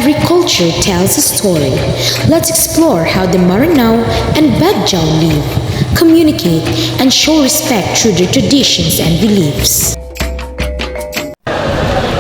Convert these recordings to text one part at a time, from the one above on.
Every culture tells a story. Let's explore how the Maranao and Badjao live, communicate, and show respect through their traditions and beliefs.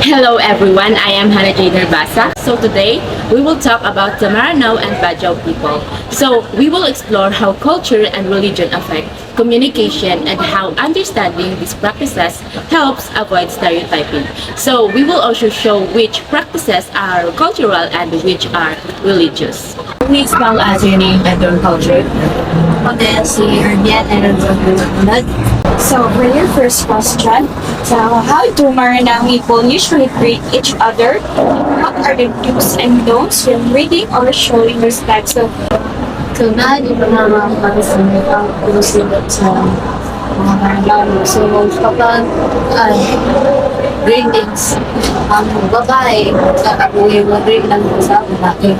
Hello everyone, I am Hannah Jane Narbasa. So today, we will talk about the Maranao and Badjao people. So we will explore how culture and religion affect communication and how understanding these practices helps avoid stereotyping. So we will also show which practices are cultural and which are religious. Please spell as your name and your culture. So for your first question, so how do Maranao people usually greet each other? What are the do's and don'ts when greeting or showing respect? So Na, di ba naman pag-sunod ang pinusunod sa mga Maranao. So, kapag greetings, ang babae, kakabuhin mo greet lang sa lalaki.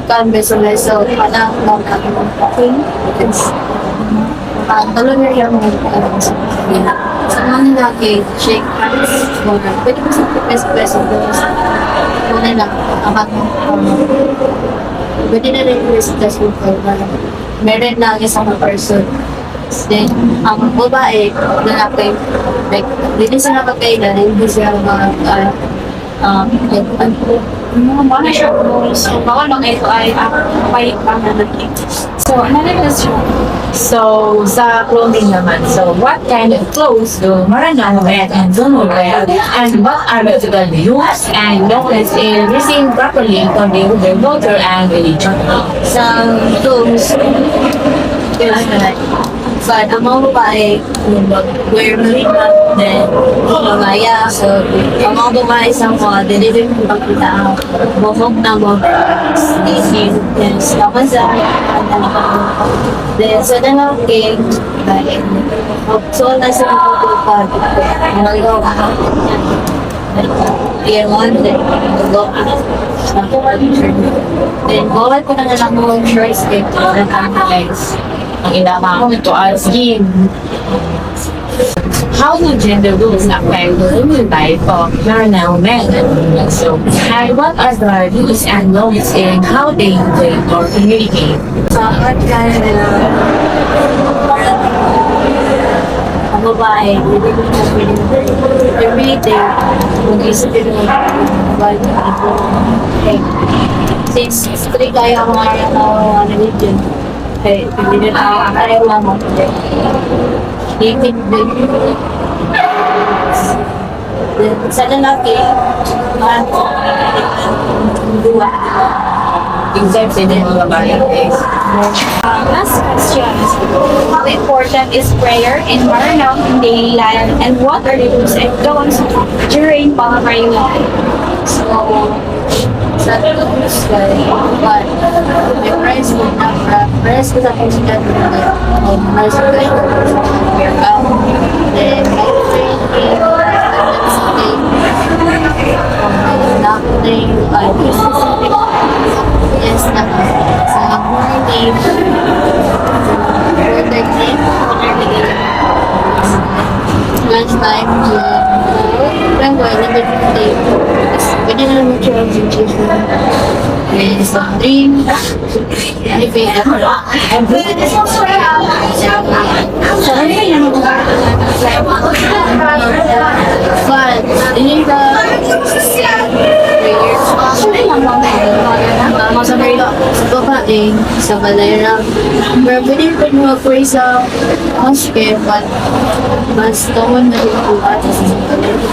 Kan beso beso, anak ng aking aking, talon na yung mga sa mga lalaki, shake hands, pwede ko sa beso muna lang, pwede na rin yung test mo meron lang isang person. Then, ang babae, lalaki, like, dito sa napagkailan, hindi siya mga mga siya so bawal lang ito ay may pananakit. So another question. So, sa clothing naman, so what kind of clothes do Maranao wear and Zono wear? And what are the used and knowledge in dressing properly according to their culture and religion? Sa clothes, but ang mga babae, wear marina, then mamaya, so ang mga babae sa mga delivery ng pagkita ang buhok na mga sneaky, then skamazan, then sa lalaki, so nasa mga pagkita, mga gawa, year 1, then go then bawal ko na lang mga shorts dito, guys. Ang inamang ito as skin. How do gender roles affect the type of Maranao men? So, and what are the do's and don'ts in how they play or communicate? Sa art kaya nila, ang babae, everyday, mag-isipin mo, since strict kaya ang Maranao religion, okay, hindi na ayaw lang mo. David sa lalaki, dua. Except din mga babae. Last question. How important is prayer in Maranao in daily life and what are the do's and don'ts during mga prayer? So, sa tulus but may price mo na price ko sa pagsikat mo na price ko then may training nothing yes na sa morning lunch time lang wala na day pwede na naman siya ang situation and sa dream anything I'm good but ini ka masabay sa babae sa balera pero pwede pa nyo mag-pray sa mosque but mas tawon na rin po at sa balera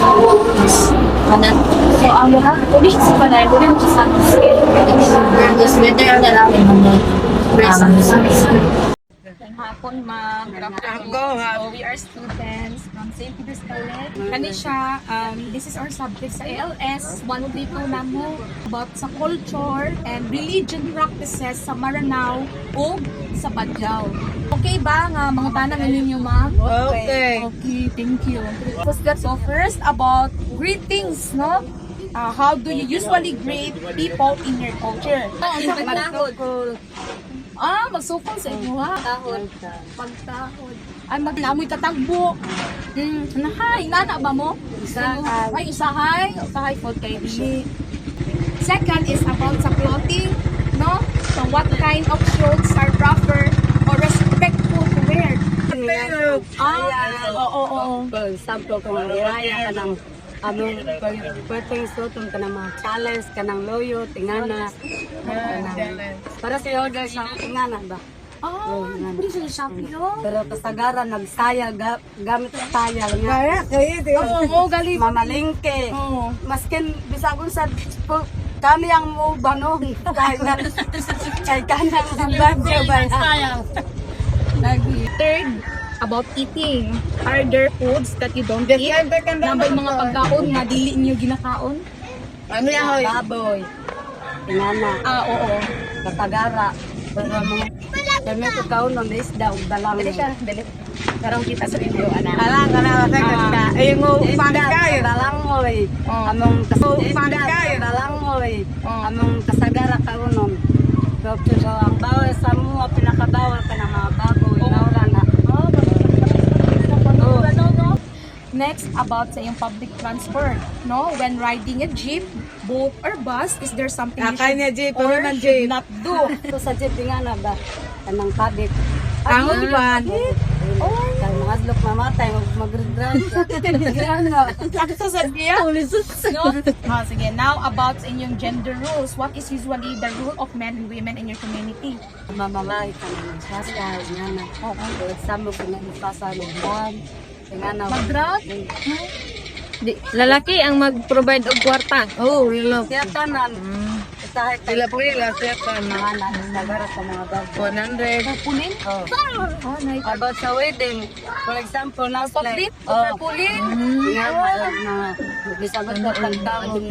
So ang lahat, pwede siya sa balay, pwede mo siya sa mosque. pero mas better ang lalaki mag-pray sa mosque. Hapon, ma'am. Good afternoon. So, we are students from St. Peter's College. Kani siya, this is our subject sa ALS 132 namo about sa culture and religion practices sa Maranao o sa Badjao. Okay ba nga mga tanang ninyo, ma'am? Okay. Okay, thank you. So first about greetings, no? How do you usually greet people in your culture? Magsukol sa inyo ha. Pagtahod. Ay, maglamoy tatagbo. Nahay, nana ba mo? Usahay. Ay, usahay. Usahay po kay Dili. Second is about sa clothing, no? So, what kind of clothes are proper or respectful to wear? Oo. For example, kung niraya ka ng among pwedeng suotong ka ng mga challenge, ka ng loyo, tingana. Para sa order sa tingana ba? Pwede sila shopping, no? Pero kasagaran, nagsaya, gamit sa saya. Oo, galing. Mamalingke. Oo. Maskin, bisagon sa kami ang mo banong. Kay kanang bagyo ba? Third, about eating. Are there foods that you don't eat? Nabay mga pagkaon nga dili niyo ginakaon? Ano yan, hoy? Baboy. Tingana. Oo. Katagara. Pero mga kami ko kaon ng isda ug dalang. Dali. Karong kita sa video, anak. Kala ka. Ay mo pangit kayo. Dalang oy. Among pangit kayo. Dalang oy. Among kasagara kaunon. So ang bawal sa mo pinakabawal ka ng mga baboy. Nawala na. Next, about sa iyong public transport. No? When riding a jeep, boat, or bus, is there something you should or should not do? So sa jeep nga na ba? Kanang kabit. Ang uban. Kaya mga adlok mamatay, mag-drive. Ito sa niya. No? Sige, now about sa inyong gender rules. What is usually the rule of men and women in your community? Mamamay ka na magsasal. Nga na. Sama ko na isasal ng buwan. Nga na. Mag-drug? Lalaki ang mag-provide og kwarta. Oh, rilo. Kaya tanan. Isahay tayo. Sila po nila, kaya tanan. Mga anak, nagara sa mga bag. 100. Pulin? Oh. Nice. About sa wedding, for example, na Pulin? Oh. Pulin? Nga na, bisagot na pagkaon.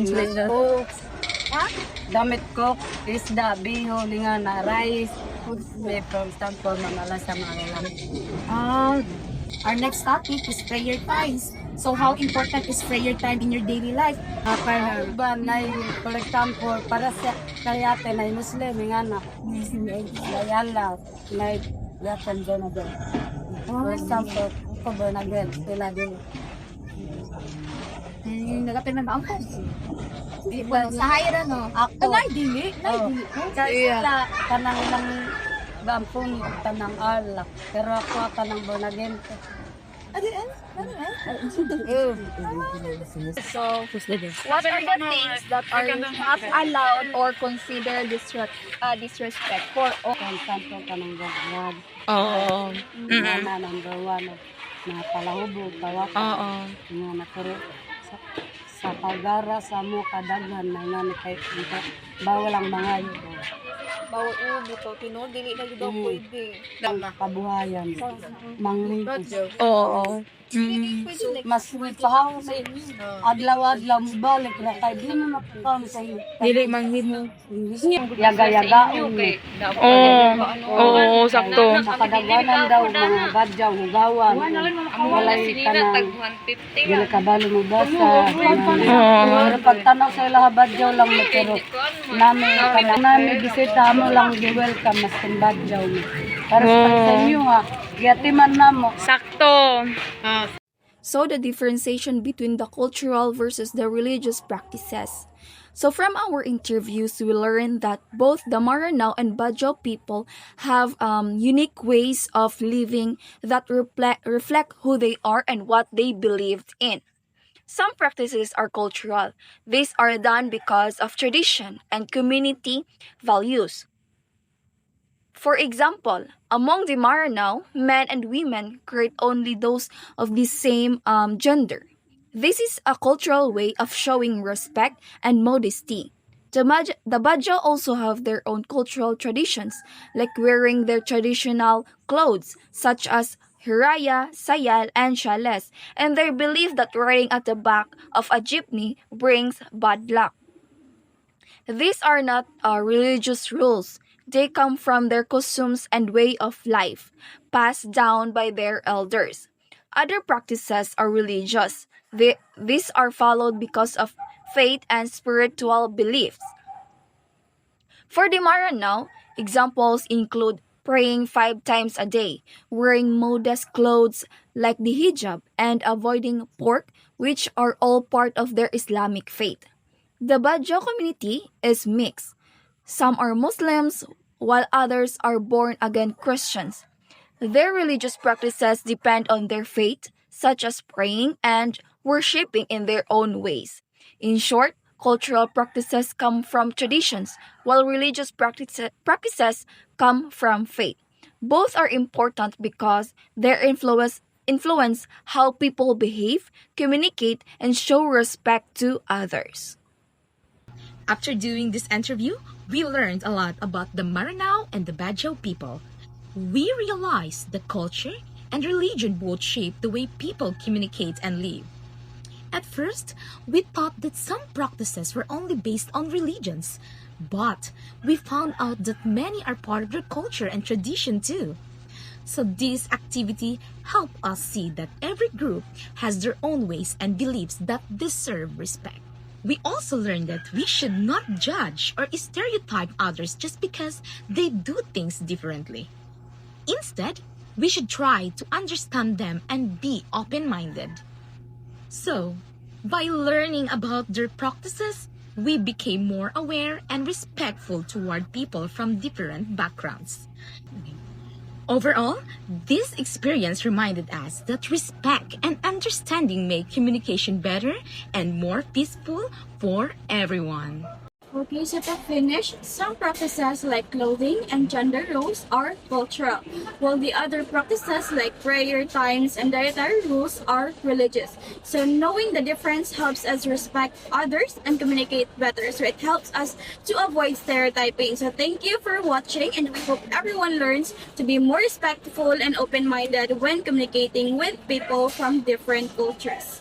Damit ko, isda, biho, linga na rice. May for example, mga lasa, mga lalaki. Our next topic is prayer times. So how important is prayer time in your daily life? Para ba na for example para sa kayate na Muslim nga na layala na yatan do na do. For example ko ba na gel sila din. Nagapin na ba ako? Well, sa higher no? Ako. Nay, dili. Kaya kanang lang gampong tanang alak pero ako kanang bonagente. So, what are the things that are not allowed or considered disrespectful? For example kanang gagawad. Oo. Na number 1 na palahubog tawag. Oo. Nga nakuro sa pagara sa mo kadaghan na nga ni kay bawal ang mga yun. Bawal ubo to, tinol, dili na daw pwede. Ang kabuhayan, manglingkod. Oo. Mas pahang sa adlaw-adlaw mo balik na kay di mo napakam sa iyo. Dili manghimo. Yaga-yaga. Oo, sakto. Nakadaganan daw mga badyaw, hugawan. Walay ka na. Dili ka balo mo basa. Pero pagtanaw sa ilaha badyaw lang mo pero nami bisita mo lang di-welcome mas kung badyaw mo. Para sa inyo nga, giyatiman na mo. Sakto. So the differentiation between the cultural versus the religious practices. So from our interviews, we learned that both the Maranao and Badjao people have unique ways of living that reflect who they are and what they believed in. Some practices are cultural. These are done because of tradition and community values. For example, among the Maranao, men and women create only those of the same gender. This is a cultural way of showing respect and modesty. The Badjao also have their own cultural traditions, like wearing their traditional clothes, such as hiraya, sayal, and shales, and they believe that riding at the back of a jeepney brings bad luck. These are not religious rules. They come from their customs and way of life, passed down by their elders. Other practices are religious. These are followed because of faith and spiritual beliefs. For the Maranao, examples include praying 5 times a day, wearing modest clothes like the hijab, and avoiding pork, which are all part of their Islamic faith. The Badjo community is mixed. Some are Muslims, while others are born again Christians. Their religious practices depend on their faith, such as praying and worshipping in their own ways. In short, cultural practices come from traditions, while religious practices come from faith. Both are important because their influence how people behave, communicate, and show respect to others. After doing this interview, we learned a lot about the Maranao and the Badjo people. We realized that culture and religion both shape the way people communicate and live. At first, we thought that some practices were only based on religions, but we found out that many are part of their culture and tradition too. So this activity helped us see that every group has their own ways and beliefs that deserve respect. We also learned that we should not judge or stereotype others just because they do things differently. Instead, we should try to understand them and be open-minded. So, by learning about their practices, we became more aware and respectful toward people from different backgrounds. Overall, this experience reminded us that respect and understanding make communication better and more peaceful for everyone. Okay, so to finish, some practices like clothing and gender roles are cultural, while the other practices like prayer times and dietary rules are religious. So knowing the difference helps us respect others and communicate better. So it helps us to avoid stereotyping. So thank you for watching, and we hope everyone learns to be more respectful and open-minded when communicating with people from different cultures.